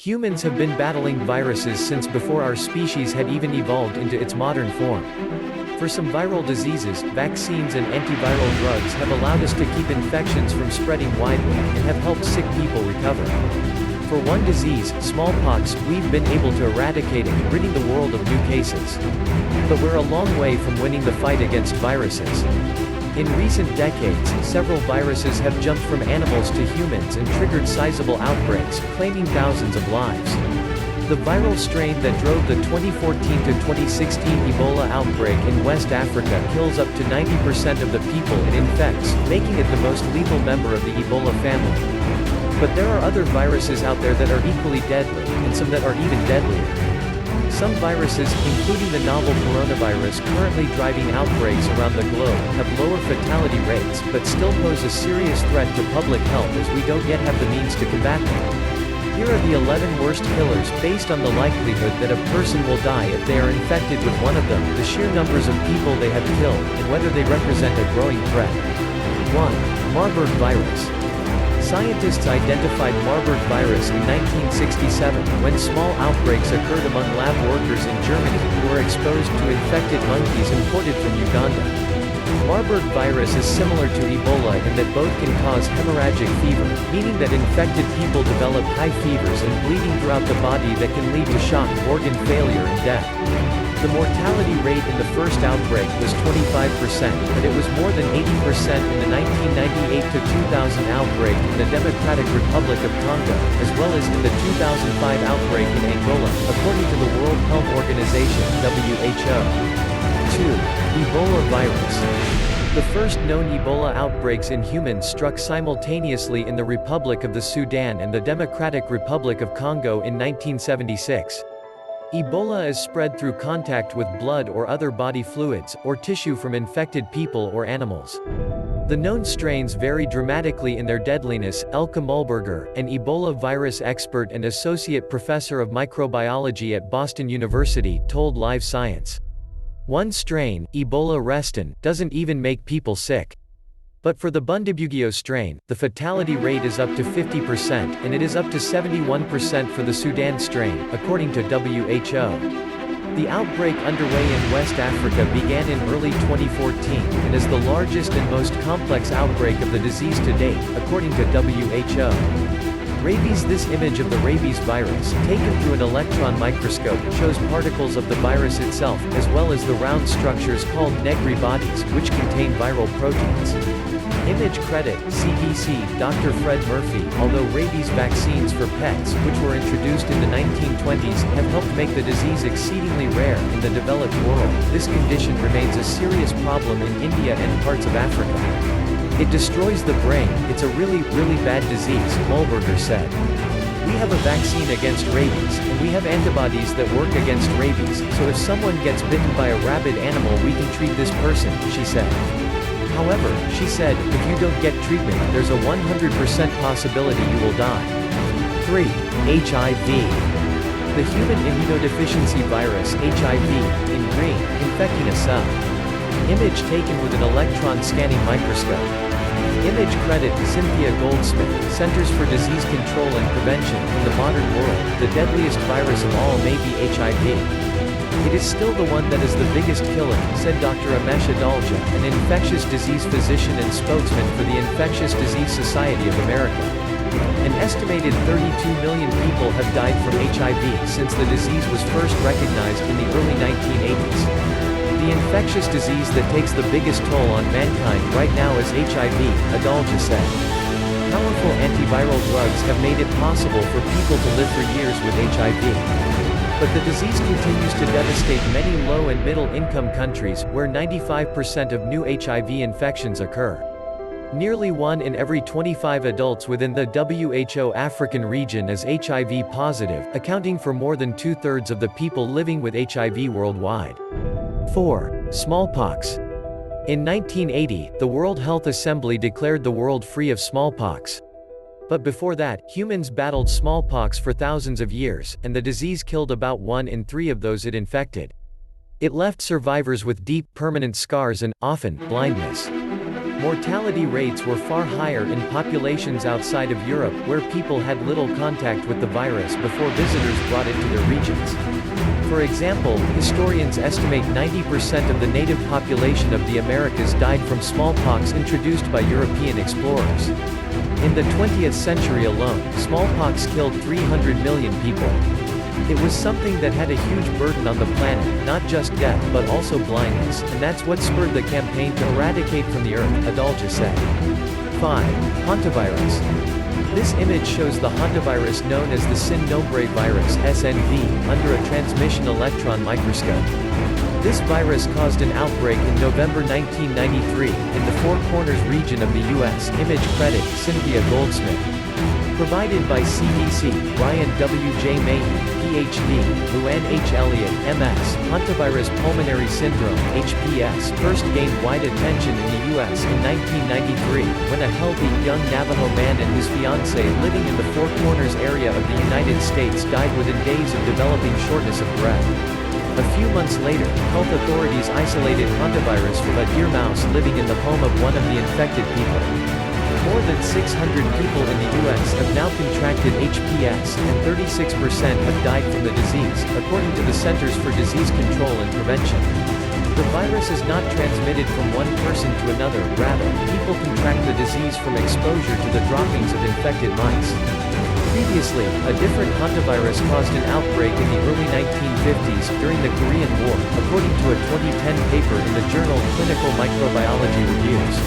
Humans have been battling viruses since before our species had even evolved into its modern form. For some viral diseases, vaccines and antiviral drugs have allowed us to keep infections from spreading widely, and have helped sick people recover. For one disease, smallpox, we've been able to eradicate it, ridding the world of new cases. But we're a long way from winning the fight against viruses. In recent decades, several viruses have jumped from animals to humans and triggered sizable outbreaks, claiming thousands of lives. The viral strain that drove the 2014 to 2016 Ebola outbreak in West Africa kills up to 90% of the people it infects, making it the most lethal member of the Ebola family. But there are other viruses out there that are equally deadly, and some that are even deadlier. Some viruses, including the novel coronavirus currently driving outbreaks around the globe, have lower fatality rates, but still pose a serious threat to public health as we don't yet have the means to combat them. Here are the 11 worst killers, based on the likelihood that a person will die if they are infected with one of them, the sheer numbers of people they have killed, and whether they represent a growing threat. 1. Marburg virus. Scientists identified Marburg virus in 1967, when small outbreaks occurred among lab workers in Germany who were exposed to infected monkeys imported from Uganda. Marburg virus is similar to Ebola in that both can cause hemorrhagic fever, meaning that infected people develop high fevers and bleeding throughout the body that can lead to shock, organ failure and death. The mortality rate in the first outbreak was 25%, but it was more than 80% in the 1998 to 2000 outbreak in the Democratic Republic of Congo, as well as in the 2005 outbreak in Angola, according to the World Health Organization (WHO). 2. Ebola virus. The first known Ebola outbreaks in humans struck simultaneously in the Republic of the Sudan and the Democratic Republic of Congo in 1976. Ebola is spread through contact with blood or other body fluids, or tissue from infected people or animals. The known strains vary dramatically in their deadliness. Elke Mulberger, an Ebola virus expert and associate professor of microbiology at Boston University, told Live Science. One strain, Ebola reston, doesn't even make people sick. But for the Bundibugyo strain, the fatality rate is up to 50%, and it is up to 71% for the Sudan strain, according to WHO. The outbreak underway in West Africa began in early 2014, and is the largest and most complex outbreak of the disease to date, according to WHO. Rabies. This image of the rabies virus, taken through an electron microscope, shows particles of the virus itself, as well as the round structures called Negri bodies, which contain viral proteins. Image credit, CDC, Dr. Fred Murphy. Although rabies vaccines for pets, which were introduced in the 1920s, have helped make the disease exceedingly rare in the developed world, this condition remains a serious problem in India and parts of Africa. It destroys the brain. It's a really bad disease, Mulberger said. We have a vaccine against rabies, and we have antibodies that work against rabies, so if someone gets bitten by a rabid animal we can treat this person, she said. However, she said, if you don't get treatment, there's a 100% possibility you will die. 3. HIV. The human immunodeficiency virus, HIV, in green, infecting a cell. Image taken with an electron scanning microscope. Image credit, Cynthia Goldsmith, Centers for Disease Control and Prevention. In the modern world, the deadliest virus of all may be HIV. It is still the one that is the biggest killer, said Dr. Amesh Adalja, an infectious disease physician and spokesman for the Infectious Disease Society of America. An estimated 32 million people have died from HIV since the disease was first recognized in the early 1980s. The infectious disease that takes the biggest toll on mankind right now is HIV, Adalja said. Powerful antiviral drugs have made it possible for people to live for years with HIV. But the disease continues to devastate many low and middle-income countries, where 95% of new HIV infections occur. Nearly 1 in every 25 adults within the WHO African region is HIV positive, accounting for more than 2/3 of the people living with HIV worldwide. 4. Smallpox. In 1980, the World Health Assembly declared the world free of smallpox. But before that, humans battled smallpox for thousands of years, and the disease killed about 1 in 3 of those it infected. It left survivors with deep, permanent scars and, often, blindness. Mortality rates were far higher in populations outside of Europe where people had little contact with the virus before visitors brought it to their regions. For example, historians estimate 90% of the native population of the Americas died from smallpox introduced by European explorers. In the 20th century alone, smallpox killed 300 million people. It was something that had a huge burden on the planet, not just death but also blindness, and that's what spurred the campaign to eradicate from the earth, Adalja said. 5. Hantavirus. This image shows the hantavirus known as the Sin-Nobre virus (SNV) under a transmission electron microscope. This virus caused an outbreak in November 1993, in the Four Corners region of the U.S. Image credit, Cynthia Goldsmith. Provided by CDC, Brian W. J. Mahey, Ph.D., Luann H. Elliott, M.S. Hantavirus pulmonary syndrome, HPS, first gained wide attention in the U.S. in 1993, when a healthy, young Navajo man and his fiancée living in the Four Corners area of the United States died within days of developing shortness of breath. A few months later, health authorities isolated hantavirus from a deer mouse living in the home of one of the infected people. More than 600 people in the U.S. have now contracted HPS, and 36% have died from the disease, according to the Centers for Disease Control and Prevention. The virus is not transmitted from one person to another, rather, people contract the disease from exposure to the droppings of infected mice. Previously, a different hantavirus caused an outbreak in the early 1950s, during the Korean War, according to a 2010 paper in the journal Clinical Microbiology Reviews.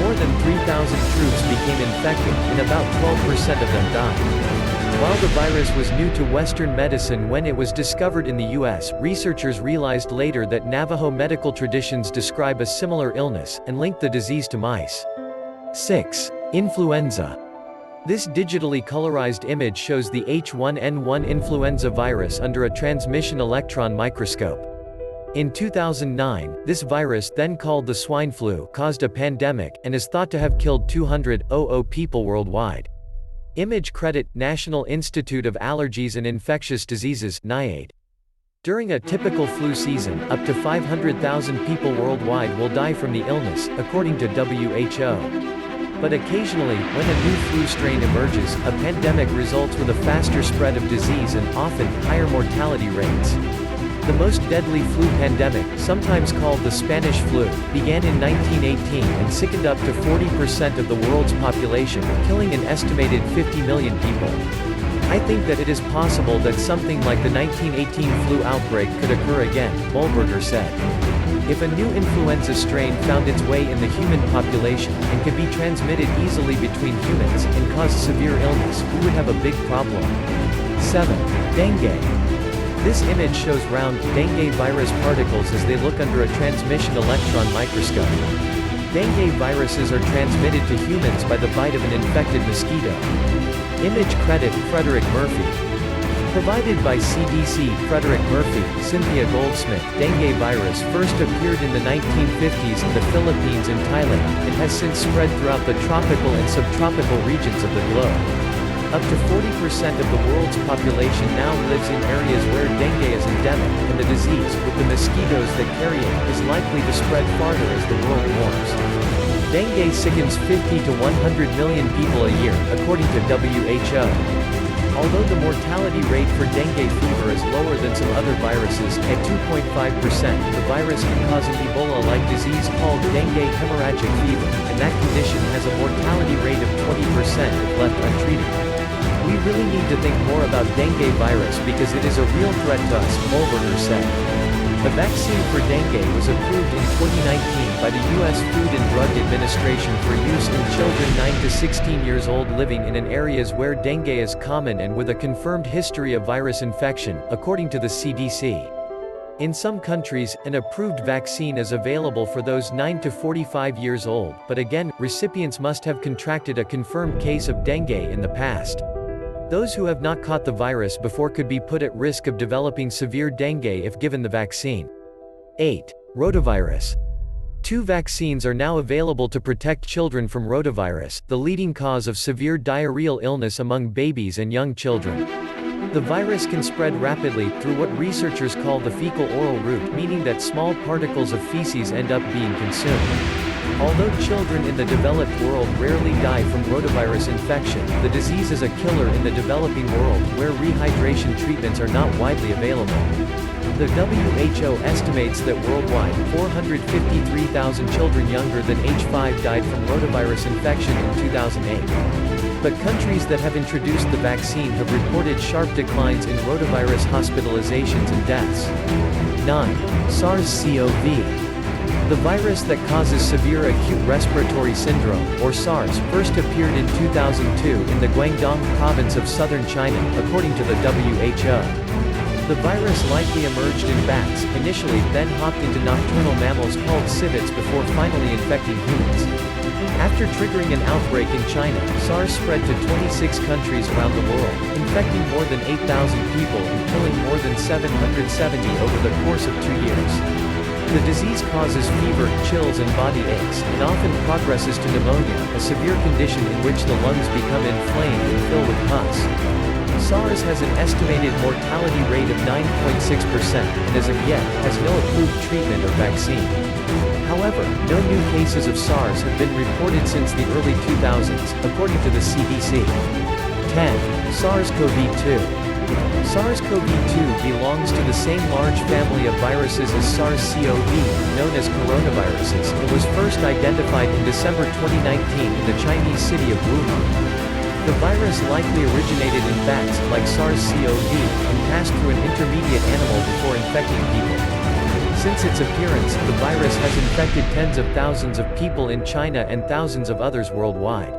More than 3,000 troops became infected, and about 12% of them died. While the virus was new to Western medicine when it was discovered in the U.S., researchers realized later that Navajo medical traditions describe a similar illness, and linked the disease to mice. 6. Influenza. This digitally colorized image shows the H1N1 influenza virus under a transmission electron microscope. In 2009, this virus, then called the swine flu, caused a pandemic, and is thought to have killed 200,000 people worldwide. Image credit, National Institute of Allergies and Infectious Diseases (NIAID). During a typical flu season, up to 500,000 people worldwide will die from the illness, according to WHO. But occasionally, when a new flu strain emerges, a pandemic results with a faster spread of disease and often, higher mortality rates. The most deadly flu pandemic, sometimes called the Spanish flu, began in 1918 and sickened up to 40% of the world's population, killing an estimated 50 million people. I think that it is possible that something like the 1918 flu outbreak could occur again, Mulberger said. If a new influenza strain found its way in the human population, and could be transmitted easily between humans, and cause severe illness, we would have a big problem. 7. Dengue. This image shows round, dengue virus particles as they look under a transmission electron microscope. Dengue viruses are transmitted to humans by the bite of an infected mosquito. Image credit, Frederick Murphy. Provided by CDC, Frederick Murphy, Cynthia Goldsmith. Dengue virus first appeared in the 1950s in the Philippines and Thailand, and has since spread throughout the tropical and subtropical regions of the globe. Up to 40% of the world's population now lives in areas where dengue is endemic, and the disease, with the mosquitoes that carry it, is likely to spread farther as the world warms. Dengue sickens 50 to 100 million people a year, according to WHO. Although the mortality rate for dengue fever is lower than some other viruses, at 2.5%, the virus can cause an Ebola-like disease called dengue hemorrhagic fever, and that condition has a mortality rate of 20% if left untreated. We really need to think more about dengue virus because it is a real threat to us, Mulberger said. A vaccine for dengue was approved in 2019 by the U.S. Food and Drug Administration for use in children 9 to 16 years old living in areas where dengue is common and with a confirmed history of virus infection, according to the CDC. In some countries, an approved vaccine is available for those 9 to 45 years old, but again, recipients must have contracted a confirmed case of dengue in the past. Those who have not caught the virus before could be put at risk of developing severe dengue if given the vaccine. 8. Rotavirus. 2 vaccines are now available to protect children from rotavirus, the leading cause of severe diarrheal illness among babies and young children. The virus can spread rapidly, through what researchers call the fecal-oral route, meaning that small particles of feces end up being consumed. Although children in the developed world rarely die from rotavirus infection, the disease is a killer in the developing world, where rehydration treatments are not widely available. The WHO estimates that worldwide, 453,000 children younger than age 5 died from rotavirus infection in 2008. But countries that have introduced the vaccine have reported sharp declines in rotavirus hospitalizations and deaths. 9. SARS-CoV. The virus that causes severe acute respiratory syndrome, or SARS, first appeared in 2002 in the Guangdong province of southern China, according to the WHO. The virus likely emerged in bats, initially, then hopped into nocturnal mammals called civets before finally infecting humans. After triggering an outbreak in China, SARS spread to 26 countries around the world, infecting more than 8,000 people and killing more than 770 over the course of 2 years. The disease causes fever, chills and body aches, and often progresses to pneumonia, a severe condition in which the lungs become inflamed and fill with pus. SARS has an estimated mortality rate of 9.6%, and as of yet, has no approved treatment or vaccine. However, no new cases of SARS have been reported since the early 2000s, according to the CDC. 10. SARS-CoV-2. SARS-CoV-2 belongs to the same large family of viruses as SARS-CoV, known as coronaviruses, and was first identified in December 2019 in the Chinese city of Wuhan. The virus likely originated in bats, like SARS-CoV, and passed through an intermediate animal before infecting people. Since its appearance, the virus has infected tens of thousands of people in China and thousands of others worldwide.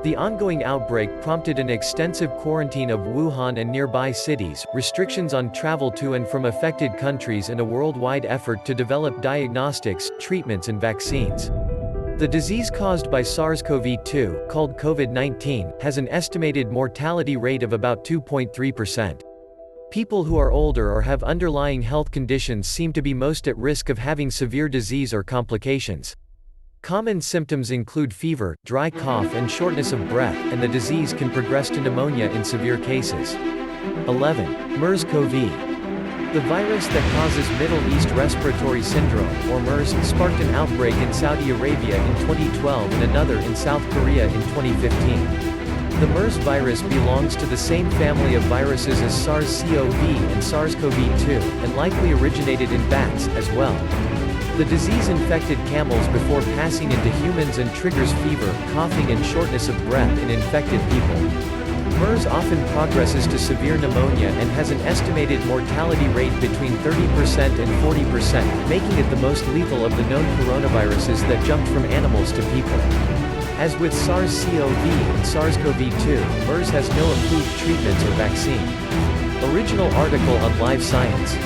The ongoing outbreak prompted an extensive quarantine of Wuhan and nearby cities, restrictions on travel to and from affected countries, and a worldwide effort to develop diagnostics, treatments and vaccines. The disease caused by SARS-CoV-2, called COVID-19, has an estimated mortality rate of about 2.3%. People who are older or have underlying health conditions seem to be most at risk of having severe disease or complications. Common symptoms include fever, dry cough and shortness of breath, and the disease can progress to pneumonia in severe cases. 11. MERS-CoV. The virus that causes Middle East Respiratory Syndrome, or MERS, sparked an outbreak in Saudi Arabia in 2012 and another in South Korea in 2015. The MERS virus belongs to the same family of viruses as SARS-CoV and SARS-CoV-2, and likely originated in bats, as well. The disease infected camels before passing into humans and triggers fever, coughing and shortness of breath in infected people. MERS often progresses to severe pneumonia and has an estimated mortality rate between 30% and 40%, making it the most lethal of the known coronaviruses that jumped from animals to people. As with SARS-CoV and SARS-CoV-2, MERS has no approved treatments or vaccine. Original article on Live Science.